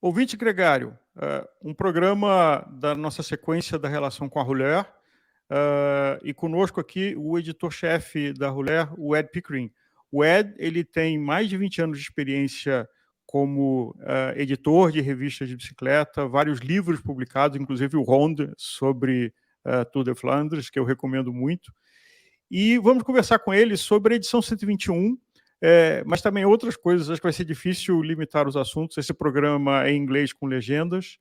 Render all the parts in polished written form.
Ouvinte Gregário, programa da nossa sequência da relação com a Rouleur, e conosco aqui o editor-chefe da Rouleur, o Ed Pickering. O Ed, ele tem mais de 20 anos de experiência como editor de revistas de bicicleta, vários livros publicados, inclusive o RONDE, sobre Tour de Flandres, que eu recomendo muito. E vamos conversar com ele sobre a edição 121, mas também outras coisas. Acho que vai ser difícil limitar os assuntos. Esse programa é em inglês com legendas,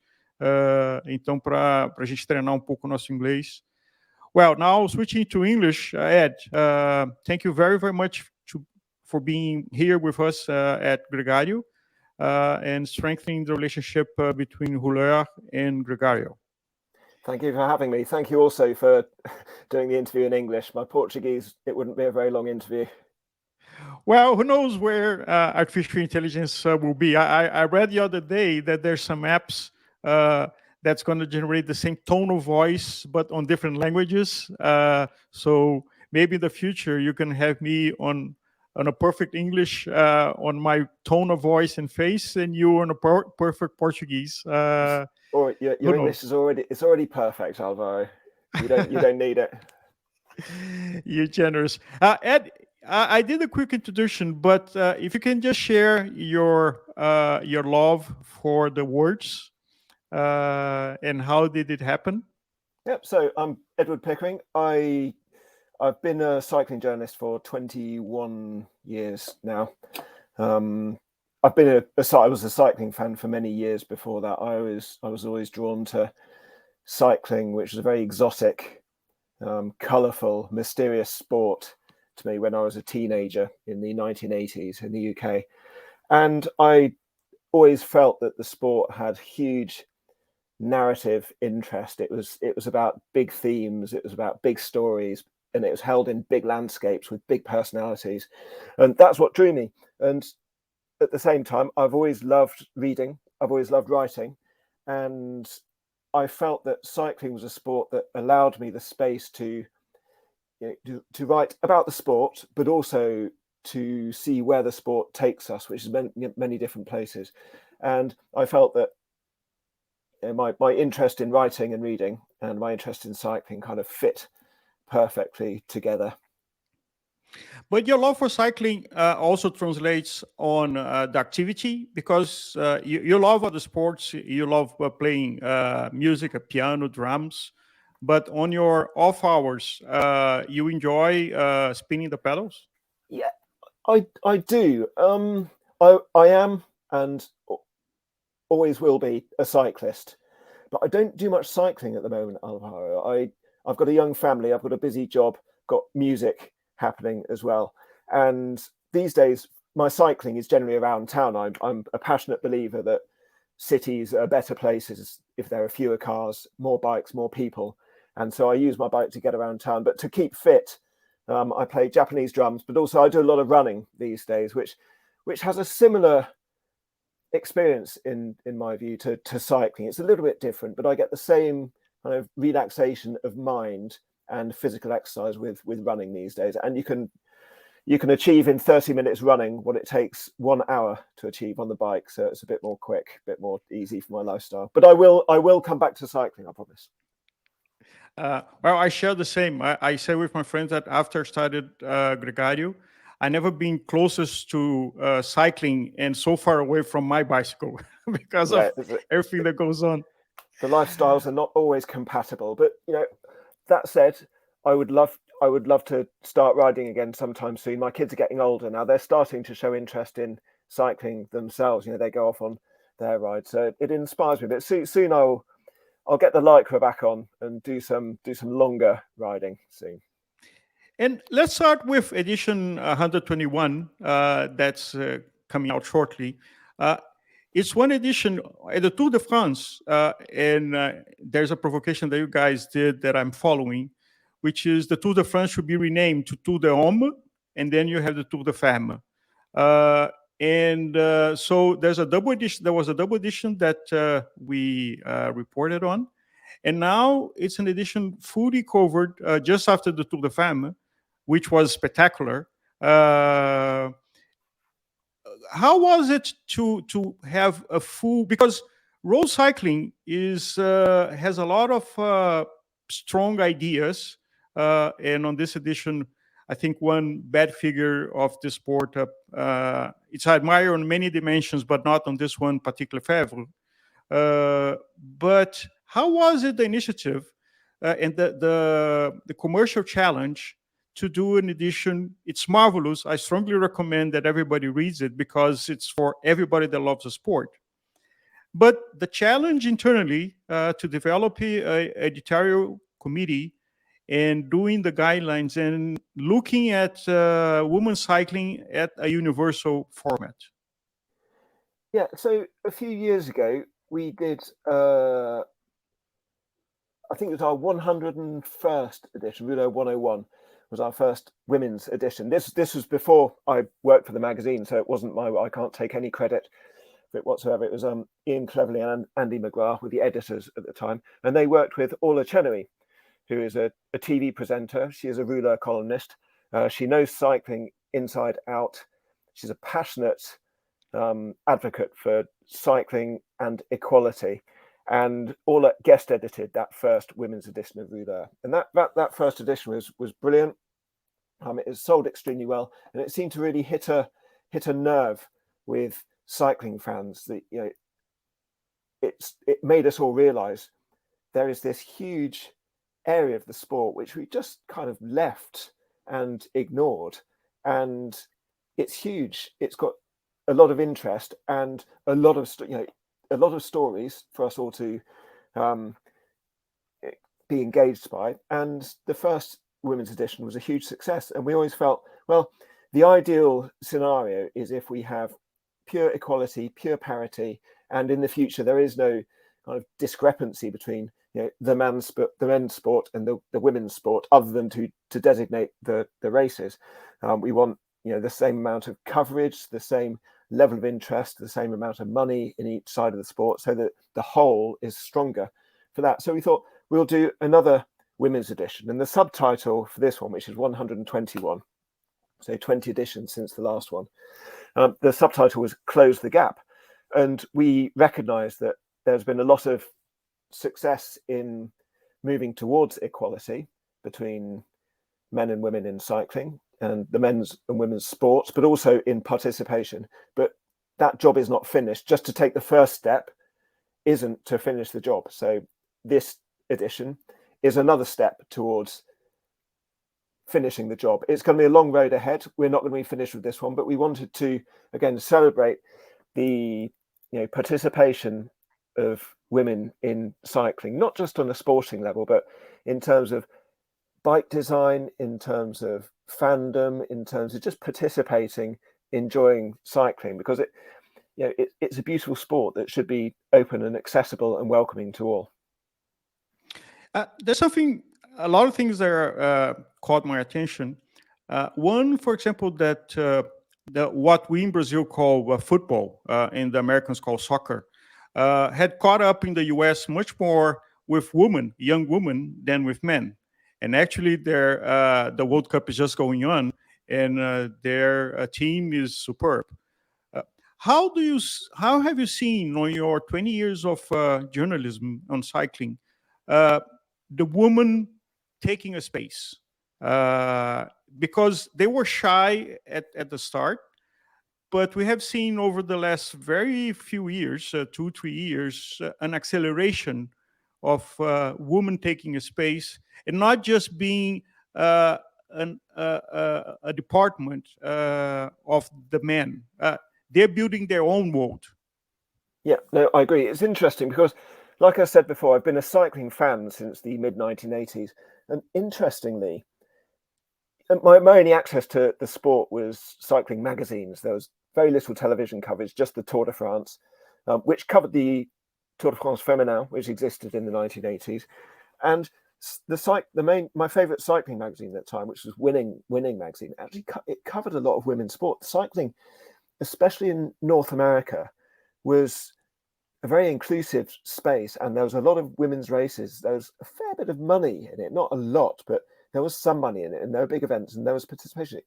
então para a gente treinar um pouco o nosso inglês. Well, now switching to English, Ed, thank you very, very much for being here with us at Gregario and strengthening the relationship between Rouleur and Gregario. Thank you for having me. Thank you also for doing the interview in English. My Portuguese, it wouldn't be a very long interview. Well, who knows where artificial intelligence will be? I read the other day that there's some apps that's going to generate the same tone of voice, but on different languages. So maybe in the future you can have me on a perfect English on my tone of voice and face, and you on a perfect Portuguese. Or your English is already perfect, Alvaro. You don't need it. You're generous, Ed. I did a quick introduction, but if you can just share your love for the words and how did it happen? Yep. So I'm Edward Pickering. I've been a cycling journalist for 21 years now. I've been I was a cycling fan for many years before that. I was always drawn to cycling, which is a very exotic, colourful, mysterious sport to me when I was a teenager in the 1980s in the UK. And I always felt that the sport had huge narrative interest. It was about big themes, it was about big stories, and it was held in big landscapes with big personalities. And that's what drew me. And at the same time, I've always loved reading, I've always loved writing, and I felt that cycling was a sport that allowed me the space to write about the sport, but also to see where the sport takes us, which is many different places. And I felt that my interest in writing and reading and my interest in cycling kind of fit perfectly together. But your love for cycling also translates on the activity, because you love other sports, you love playing music, piano, drums, but on your off hours, you enjoy spinning the pedals? Yeah, I do. I am and always will be a cyclist, but I don't do much cycling at the moment, Alvaro. I've got a young family, I've got a busy job, got music happening as well. And these days, my cycling is generally around town. I'm a passionate believer that cities are better places if there are fewer cars, more bikes, more people. And so I use my bike to get around town. But to keep fit, I play Japanese drums, but also I do a lot of running these days, which has a similar experience in my view to cycling. It's a little bit different, but I get the same kind of relaxation of mind and physical exercise with running these days. And you can achieve in 30 minutes running what it takes 1 hour to achieve on the bike. So it's a bit more quick, a bit more easy for my lifestyle. But I will come back to cycling, I promise. Well, I share the same. I say with my friends that after I started Gregario, I never been closest to cycling and so far away from my bicycle because of everything that goes on. The lifestyles are not always compatible, but that said, I would love to start riding again sometime soon. My kids are getting older now; they're starting to show interest in cycling themselves. They go off on their rides, so it inspires me. But soon I'll get the Lycra back on and do some longer riding soon. And let's start with edition 121 that's coming out shortly. It's one edition at the Tour de France, and there's a provocation that you guys did that I'm following, which is the Tour de France should be renamed to Tour de Homme, and then you have the Tour de Femme. So there's a double edition. There was a double edition that we reported on, and now it's an edition fully covered just after the Tour de Femme, which was spectacular. how was it to have a full, because road cycling is has a lot of strong ideas, and on this edition, I think one bad figure of the sport, it's admired on many dimensions, but not on this one particular level. But how was it, the initiative and the commercial challenge to do an edition? It's marvelous. I strongly recommend that everybody reads it because it's for everybody that loves the sport. But the challenge internally to develop a editorial committee and doing the guidelines and looking at women cycling at a universal format. Yeah, so a few years ago, we did, I think it was our 101st edition, Rouleur 101 was our first women's edition. This was before I worked for the magazine, so it wasn't I can't take any credit for it whatsoever. It was Ian Cleverly and Andy McGrath were the editors at the time, and they worked with Orla Chenery, who is a TV presenter. She is a Rouleur columnist. She knows cycling inside out. She's a passionate advocate for cycling and equality. And Orla guest edited that first women's edition of Rouleur, and that first edition was brilliant. It sold extremely well, and it seemed to really hit a nerve with cycling fans. That it made us all realise there is this huge area of the sport which we just kind of left and ignored, and it's huge. It's got a lot of interest and a lot of stories for us all to be engaged by. And the first women's edition was a huge success. And we always felt, well, the ideal scenario is if we have pure equality, pure parity, and in the future there is no kind of discrepancy between the men's sport and the women's sport, other than to designate the races. We want the same amount of coverage, the same level of interest, the same amount of money in each side of the sport, so that the whole is stronger for that. So we thought we'll do another women's edition, and the subtitle for this one, which is 121, so 20 editions since the last one, the subtitle was Close the Gap. And we recognize that there's been a lot of success in moving towards equality between men and women in cycling and the men's and women's sports, but also in participation. But that job is not finished. Just to take the first step isn't to finish the job. So this edition is another step towards finishing the job. It's going to be a long road ahead. We're not going to be finished with this one, but we wanted to, again, celebrate the participation of women in cycling, not just on a sporting level, but in terms of bike design, in terms of fandom, in terms of just participating, enjoying cycling, because it's a beautiful sport that should be open and accessible and welcoming to all. There's a lot of things that caught my attention. One, for example, that what we in Brazil call football, and the Americans call soccer, had caught up in the US much more with women, young women, than with men. And actually, the World Cup is just going on, and their team is superb. How have you seen on your 20 years of journalism on cycling, the woman taking a space? Because they were shy at the start, but we have seen over the last very few years, 2-3 years, an acceleration of women taking a space, and not just being a department of the men. They're building their own world. Yeah, no, I agree. It's interesting because, like I said before, I've been a cycling fan since the mid-1980s. And interestingly, my only access to the sport was cycling magazines. There was very little television coverage, just the Tour de France, which covered the Tour de France Féminin, which existed in the 1980s. And my favorite cycling magazine at that time, which was Winning magazine, actually it covered a lot of women's sport. Cycling, especially in North America, was a very inclusive space, and there was a lot of women's races. There was a fair bit of money in it, not a lot, but there was some money in it, and there were big events, and there was participation.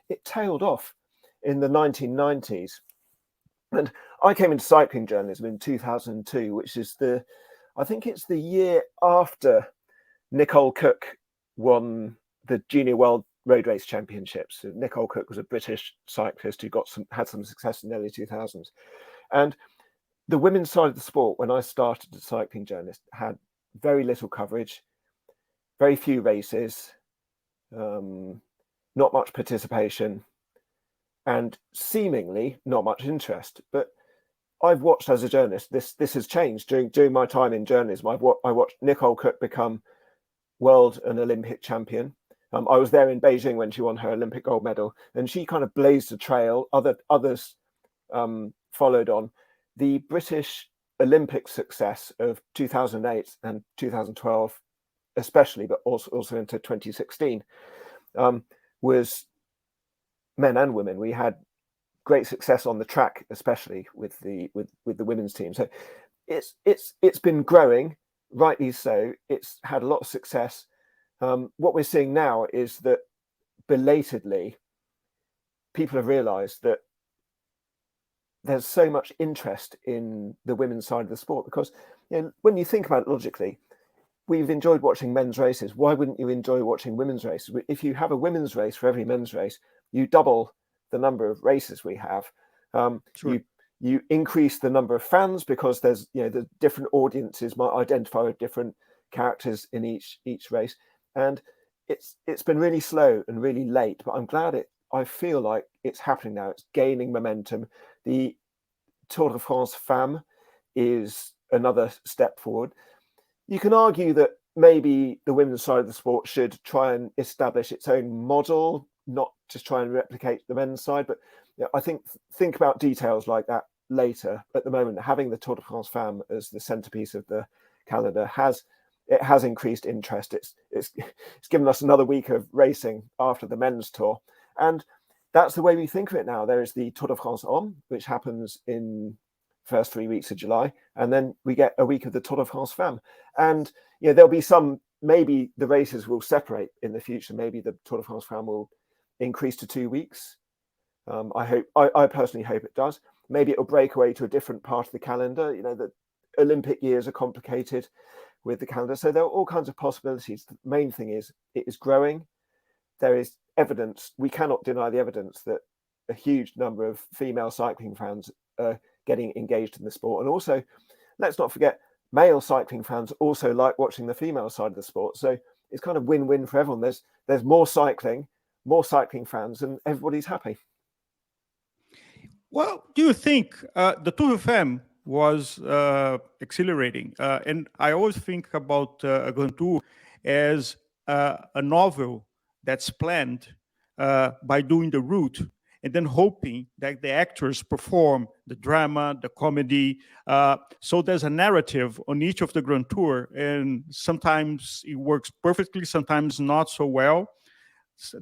It tailed off in the 1990s And I came into cycling journalism in 2002, which is I think it's the year after Nicole Cook won the Junior World Road Race Championships. So Nicole Cook was a British cyclist who had some success in the early 2000s. And the women's side of the sport, when I started as a cycling journalist, had very little coverage, very few races, not much participation, and seemingly not much interest. But I've watched as a journalist, this has changed during my time in journalism. I watched Nicole Cook become world and Olympic champion. I was there in Beijing when she won her Olympic gold medal, and she kind of blazed a trail. Others followed on. The British Olympic success of 2008 and 2012, especially, but also into 2016, was men and women. We had great success on the track, especially with the women's team. So it's been growing, rightly so. It's had a lot of success. What we're seeing now is that belatedly, people have realised that there's so much interest in the women's side of the sport, because when you think about it logically, we've enjoyed watching men's races. Why wouldn't you enjoy watching women's races? If you have a women's race for every men's race, you double the number of races we have. Sure. You increase the number of fans, because there's the different audiences might identify with different characters in each race. And it's been really slow and really late, but I'm glad I feel like it's happening now. It's gaining momentum. The Tour de France Femmes is another step forward. You can argue that maybe the women's side of the sport should try and establish its own model, not just try and replicate the men's side. But I think about details like that later. At the moment, having the Tour de France Femmes as the centerpiece of the calendar has increased interest. It's given us another week of racing after the men's tour, and that's the way we think of it now. There is the Tour de France Hommes, which happens in first 3 weeks of July, and then we get a week of the Tour de France Femmes. And there'll be maybe the races will separate in the future. Maybe the Tour de France Femmes will increase to 2 weeks. I personally hope it does. Maybe it'll break away to a different part of the calendar. The Olympic years are complicated with the calendar, so there are all kinds of possibilities. The main thing is it is growing. There is evidence, we cannot deny the evidence, that a huge number of female cycling fans are getting engaged in the sport. And also, let's not forget, male cycling fans also like watching the female side of the sport. So it's kind of win-win for everyone. There's more cycling fans, and everybody's happy. Well, do you think the Tour de Femmes was exhilarating? And I always think about a Grand Tour as a novel that's planned by doing the route and then hoping that the actors perform the drama, the comedy. So there's a narrative on each of the Grand Tour, and sometimes it works perfectly, sometimes not so well. So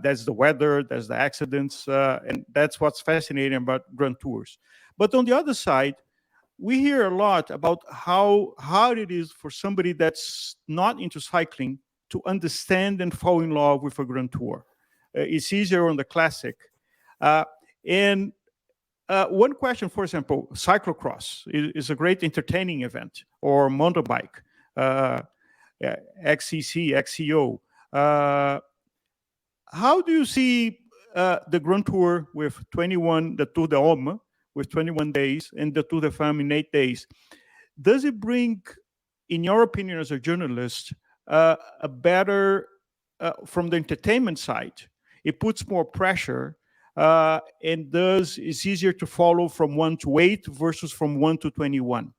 there's the weather, there's the accidents, and that's what's fascinating about Grand Tours. But on the other side, we hear a lot about how hard it is for somebody that's not into cycling to understand and fall in love with a Grand Tour. It's easier on the classic. And one question, for example, cyclocross is a great entertaining event, or mountain bike, XCC, XCO. How do you see the Grand Tour with 21, the Tour de Homme with 21 days, and the Tour de Femme in 8 days? Does it bring, in your opinion as a journalist, a better, from the entertainment side, it puts more pressure, and it's easier to follow from 1 to 8 versus from 1 to 21?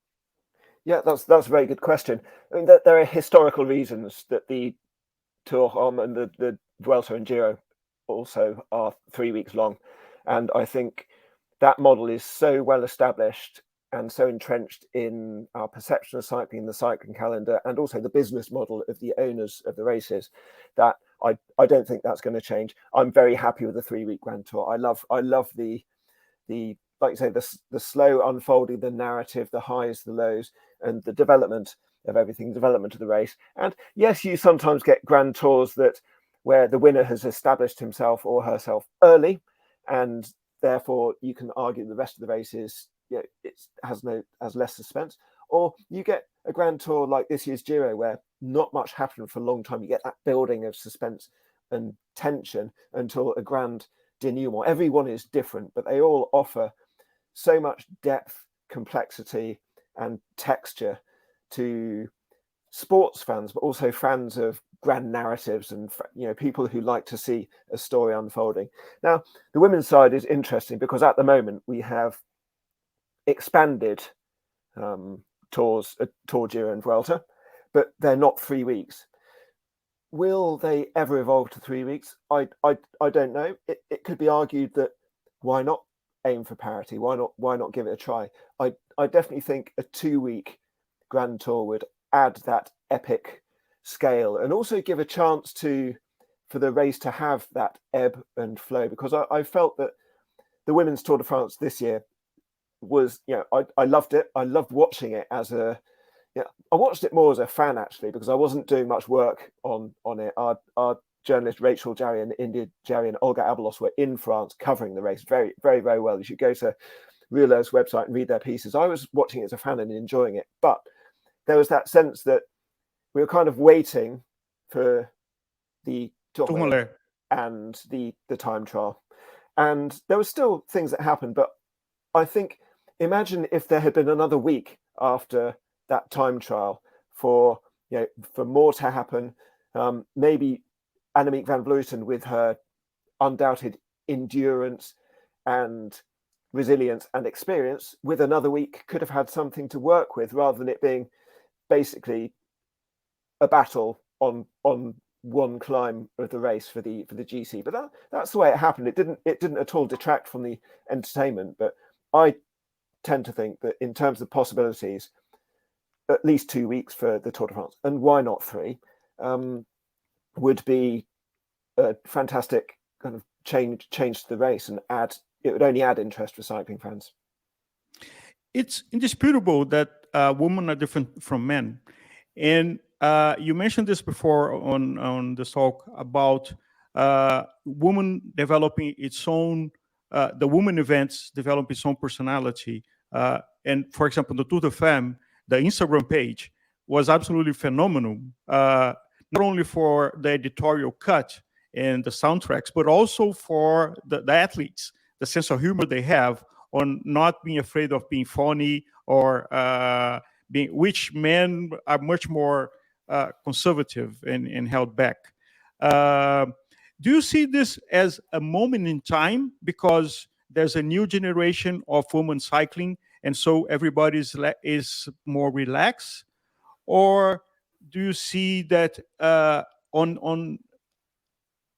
Yeah, that's a very good question. I mean, there are historical reasons that the Tour Homme and the Vuelta and Giro also are 3 weeks long. And I think that model is so well established and so entrenched in our perception of cycling, the cycling calendar, and also the business model of the owners of the races, that I don't think that's going to change. I'm very happy with the 3 week Grand Tour. I love the like you say, the slow unfolding, the narrative, the highs, the lows, and the development of everything, development of the race. And yes, you sometimes get Grand Tours where the winner has established himself or herself early, and therefore you can argue the rest of the race is, you know, it has less suspense. Or you get a Grand Tour like this year's Giro where not much happened for a long time. You get that building of suspense and tension until a grand denouement. Everyone is different, but they all offer so much depth, complexity, and texture to sports fans, but also fans of grand narratives and, you know, people who like to see a story unfolding. Now, the women's side is interesting because at the moment we have expanded tours, Tour, Giro and Vuelta, but they're not 3 weeks. Will they ever evolve to 3 weeks? I don't know. It could be argued that why not aim for parity? Why not give it a try? I definitely think a 2-week Grand Tour would add that epic scale and also give a chance for the race to have that ebb and flow, because I felt that the women's Tour de France this year was, you know, I loved it. I loved watching it as a, yeah, I watched it more as a fan actually, because I wasn't doing much work on it. Our journalist Rachel Jarry and India Jarry and Olga Abelos were in France covering the race very, very, very well. You should go to Rouleur's website and read their pieces. I was watching it as a fan and enjoying it, but there was that sense that we were kind of waiting for the Tour and the time trial, and there were still things that happened. But I think, imagine if there had been another week after that time trial for, you know, for more to happen. Maybe Annemiek van Vleuten, with her undoubted endurance and resilience and experience, with another week could have had something to work with, rather than it being basically a battle on one climb of the race for the GC. But that's the way it happened. It didn't at all detract from the entertainment. But I tend to think that in terms of possibilities, at least 2 weeks for the Tour de France, and why not 3, would be a fantastic kind of change to the race, and it would only add interest for cycling fans. It's indisputable that women are different from men, and you mentioned this before on this talk about women developing its own, the women events develop its own personality. And for example, the Tour de Femme, the Instagram page was absolutely phenomenal, not only for the editorial cut and the soundtracks, but also for the athletes, the sense of humor they have on not being afraid of being funny, or which men are much more conservative and held back. Do you see this as a moment in time because there's a new generation of women cycling, and so everybody is more relaxed? Or do you see that on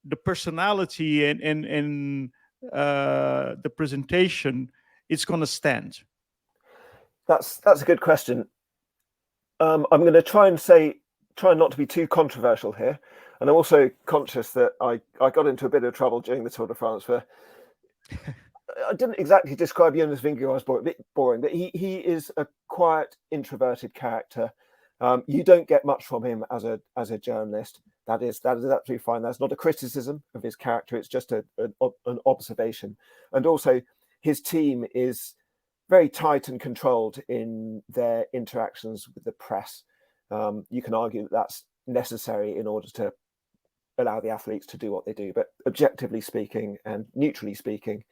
the personality and the presentation, it's going to stand? That's a good question. I'm going to try not to be too controversial here, and I'm also conscious that I got into a bit of trouble during the Tour de France for I didn't exactly describe Jonas Vingegaard as boring, but he is a quiet, introverted character. You don't get much from him as a journalist. That is absolutely fine. That's not a criticism of his character. It's just an observation. And also, his team is very tight and controlled in their interactions with the press. You can argue that that's necessary in order to allow the athletes to do what they do. But objectively speaking and neutrally speaking,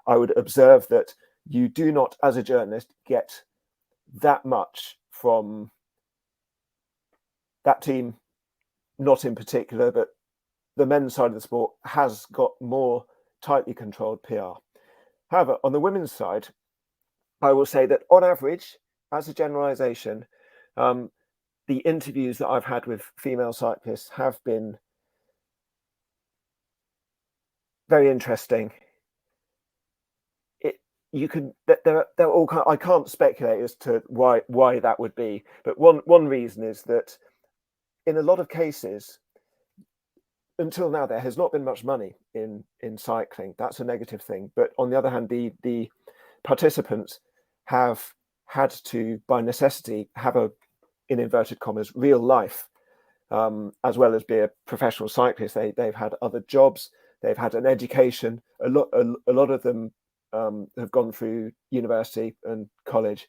I would observe that you do not, as a journalist, get that much from that team, not in particular, but the men's side of the sport has got more tightly controlled PR. However, on the women's side, I will say that on average, as a generalization, the interviews that I've had with female cyclists have been very interesting. They're all kind of, I can't speculate as to why that would be, but one reason is that in a lot of cases, until now, there has not been much money in cycling. That's a negative thing. But on the other hand, the participants have had to, by necessity, have a, in inverted commas, real life, as well as be a professional cyclist. They've had other jobs. They've had an education. A lot of them have gone through university and college,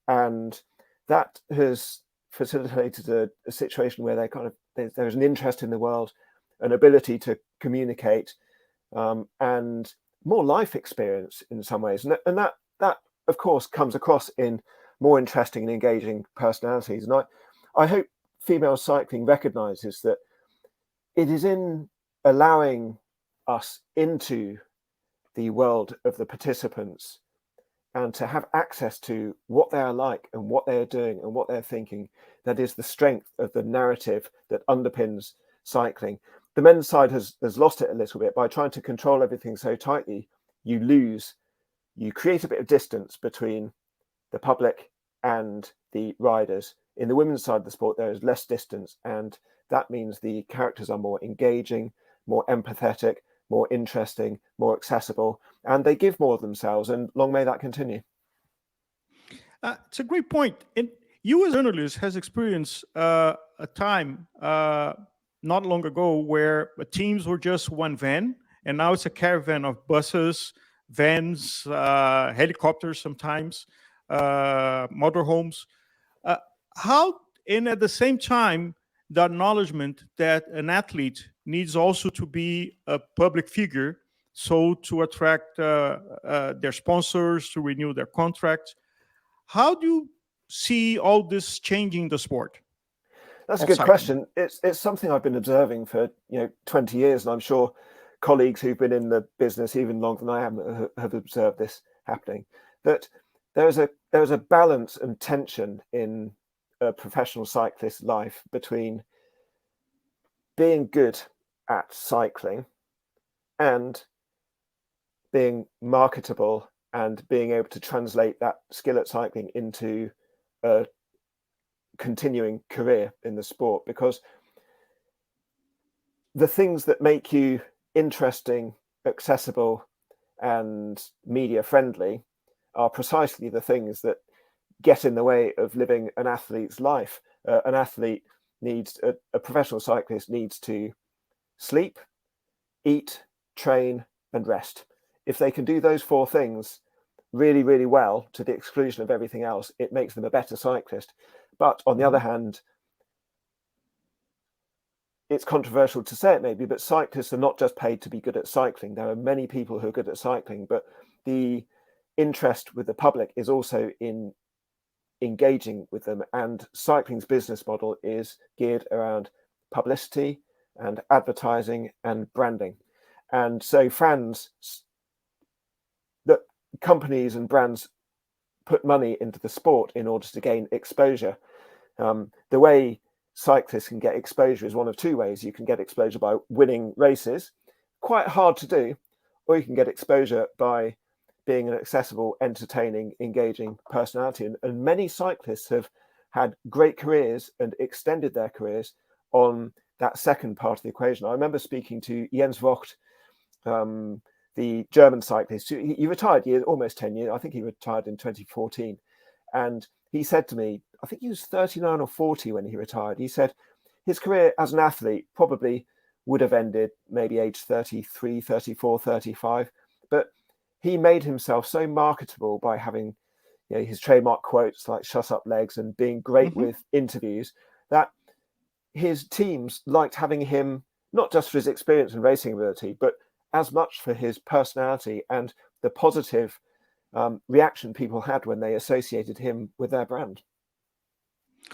and that has facilitated a situation where there's an interest in the world, an ability to communicate, and more life experience in some ways, and that of course comes across in more interesting and engaging personalities. And I hope female cycling recognises that it is in allowing us into the world of the participants and to have access to what they are like and what they are doing and what they're thinking that is the strength of the narrative that underpins cycling. The men's side has lost it a little bit by trying to control everything so tightly. You create a bit of distance between the public and the riders. In the women's side of the sport, there is less distance, and that means the characters are more engaging, more empathetic, more interesting, more accessible, and they give more of themselves, and long may that continue. It's a great point. And you as a journalist has experienced a time not long ago where teams were just one van, and now it's a caravan of buses, vans, helicopters sometimes, motorhomes. And at the same time, the acknowledgement that an athlete needs also to be a public figure, so to attract their sponsors, to renew their contracts. How do you see all this changing the sport? That's a good question. It's something I've been observing for 20 years, and I'm sure colleagues who've been in the business even longer than I am have observed this happening. That there is a balance and tension in a professional cyclist's life between being good at cycling and being marketable and being able to translate that skill at cycling into a continuing career in the sport, because the things that make you interesting, accessible, and media friendly are precisely the things that get in the way of living an athlete's life. An athlete needs, a professional cyclist needs to sleep, eat, train, and rest. If they can do those four things really, really well, to the exclusion of everything else, it makes them a better cyclist. But on the other hand, it's controversial to say it maybe, but cyclists are not just paid to be good at cycling. There are many people who are good at cycling, but the interest with the public is also in engaging with them. And cycling's business model is geared around publicity and advertising and branding. And so companies and brands put money into the sport in order to gain exposure. The way cyclists can get exposure is one of two ways. You can get exposure by winning races, quite hard to do, or you can get exposure by being an accessible, entertaining, engaging personality. And many cyclists have had great careers and extended their careers on that second part of the equation. I remember speaking to Jens Vogt, the German cyclist. He retired almost 10 years. I think he retired in 2014. And he said to me, I think he was 39 or 40 when he retired. He said his career as an athlete probably would have ended maybe age 33, 34, 35. But he made himself so marketable by having his trademark quotes like "shut up legs" and being great with interviews, that his teams liked having him, not just for his experience and racing ability, but as much for his personality and the positive reaction people had when they associated him with their brand.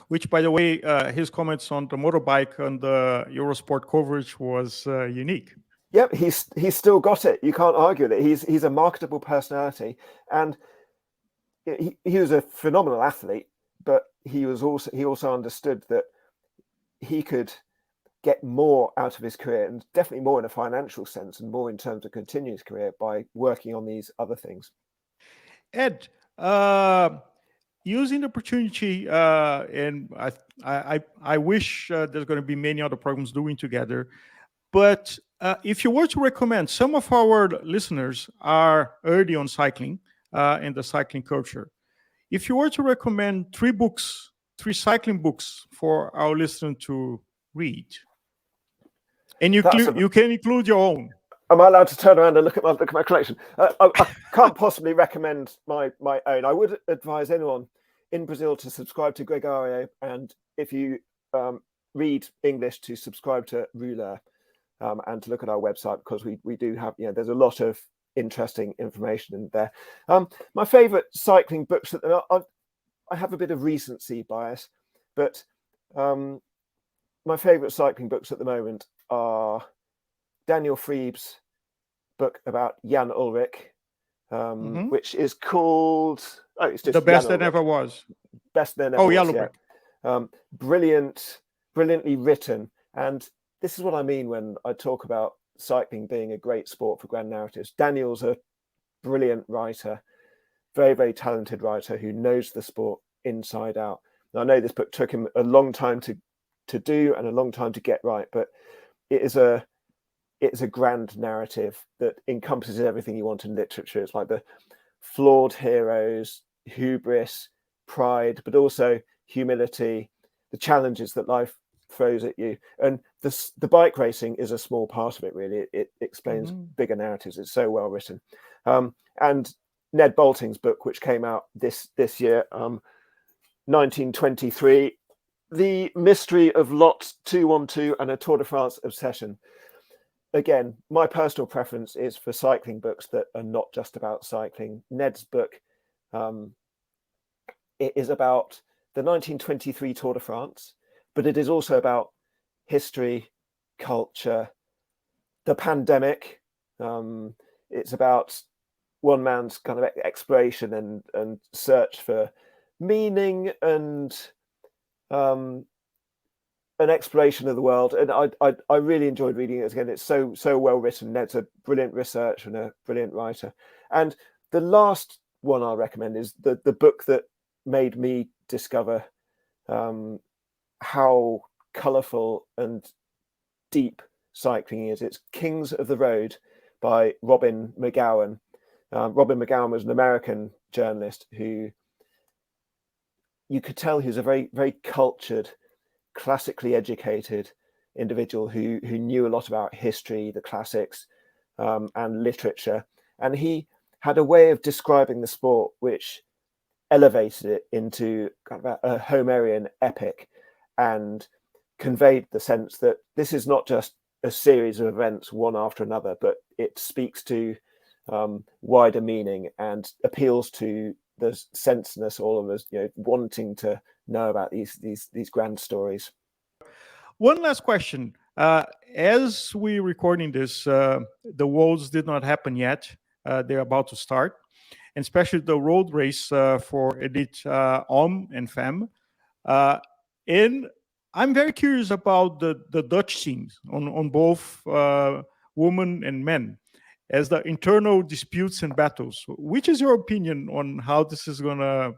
Which, by the way, his comments on the motorbike and the Eurosport coverage was unique. Yep, he's still got it. You can't argue that he's a marketable personality, and he was a phenomenal athlete. But he also understood that he could get more out of his career, and definitely more in a financial sense, and more in terms of continuing his career by working on these other things. Ed, using the opportunity, and I wish there's going to be many other programs doing together, but if you were to recommend, some of our listeners are early on cycling and the cycling culture. If you were to recommend three cycling books for our listeners to read, and you can include your own. Am I allowed to turn around and look at my collection? I can't possibly recommend my own. I would advise anyone in Brazil to subscribe to Gregario, and if you read English, to subscribe to Rouleur, and to look at our website, because we do have, there's a lot of interesting information in there. My favourite cycling books I have a bit of recency bias, but my favourite cycling books at the moment are Daniel Freeb's book about Jan Ullrich, which is called it's just The Best Jan That Ever Was. Best That Ever Was. Jan Ullrich. Brilliantly written. And this is what I mean when I talk about cycling being a great sport for grand narratives. Daniel's a brilliant writer, very, very talented writer who knows the sport inside out. Now, I know this book took him a long time to do and a long time to get right, but it's a grand narrative that encompasses everything you want in literature. It's like the flawed heroes, hubris, pride, but also humility, the challenges that life throws at you. And the bike racing is a small part of it, really. It explains bigger narratives. It's so well written. And Ned Boulting's book, which came out this year, 1923, The Mystery of Lot 212 and a Tour de France Obsession. Again, my personal preference is for cycling books that are not just about cycling. Ned's book, it is about the 1923 Tour de France, but it is also about history, culture, the pandemic. It's about one man's kind of exploration and search for meaning and an exploration of the world. And I really enjoyed reading it. Again, it's so well written. Ned's a brilliant researcher and a brilliant writer. And the last one I'll recommend is the book that made me discover how colourful and deep cycling is. It's Kings of the Road by Robin McGowan. Robin McGowan was an American journalist who you could tell he was a very, very cultured, classically educated individual who knew a lot about history, the classics, and literature. And he had a way of describing the sport which elevated it into kind of a Homerian epic and conveyed the sense that this is not just a series of events one after another, but it speaks to wider meaning and appeals to the senseness, all of us, wanting to know about these grand stories. One last question. As we're recording this, the Worlds did not happen yet. They're about to start, and especially the road race for Elite Homme and Femme. And I'm very curious about the Dutch teams on both women and men, as the internal disputes and battles. Which is your opinion on how this is going to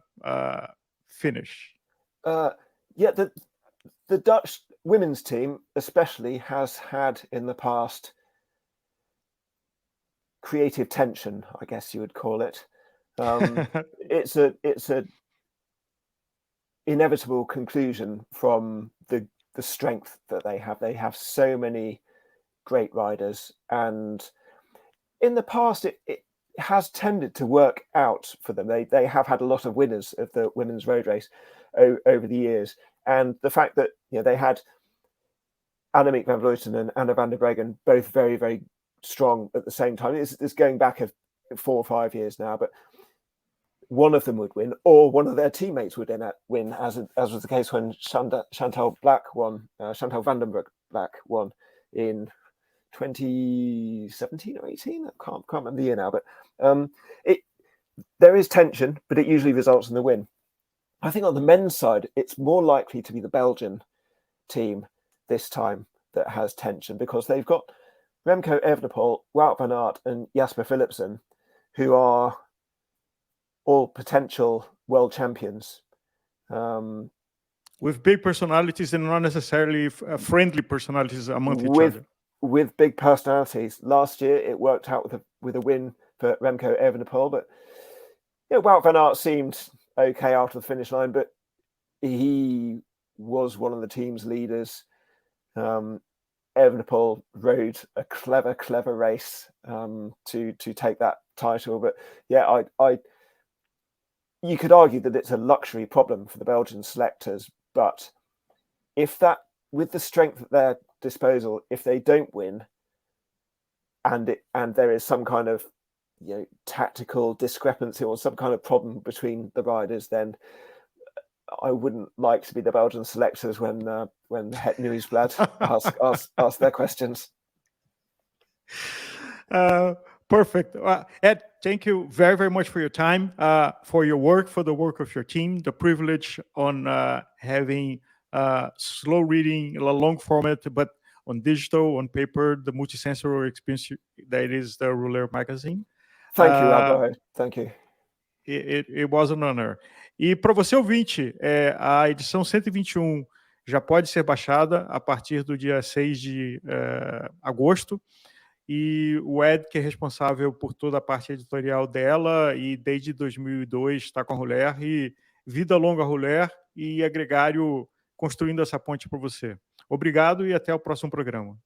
finish? The Dutch women's team especially has had in the past creative tension, I guess you would call it. It's a inevitable conclusion from the strength that they have. They have so many great riders, and in the past it has tended to work out for them. They have had a lot of winners of the women's road race over the years, and the fact that they had Annemiek van Vleuten and Anna van der Breggen both very, very strong at the same time. It's going back 4 or 5 years now, but one of them would win, or one of their teammates would win, as was the case when Chantal van den Black won in 2017 or 18. I can't remember the year now, but there is tension, but it usually results in the win. I think on the men's side, it's more likely to be the Belgian team this time that has tension, because they've got Remco Evenepoel, Wout van Aert and Jasper Philipsen, who are all potential world champions. With big personalities and not necessarily friendly personalities among each other. With big personalities. Last year, it worked out with a win for Remco Evenepoel, but Wout van Aert seemed okay after the finish line, but he was one of the team's leaders. Evenepoel rode a clever race to take that title. But yeah, you could argue that it's a luxury problem for the Belgian selectors, but if that, with the strength at their disposal, if they don't win, and there is some kind of tactical discrepancy or some kind of problem between the riders, then I wouldn't like to be the Belgian selectors when Het Nieuwsblad ask their questions. Perfect. Ed, thank you very much for your time, for your work, for the work of your team, the privilege on having slow reading, a long format, but on digital, on paper, the multisensory experience that is the Rouleur magazine. Thank you, Alvaro. Thank you. It was an honor. E para você ouvinte, a edição 121 já pode ser baixada a partir do dia 6 de agosto. E o Ed, que é responsável por toda a parte editorial dela, e desde 2002 está com a Rouleur, e vida longa a Rouleur, e a Gregario construindo essa ponte para você. Obrigado e até o próximo programa.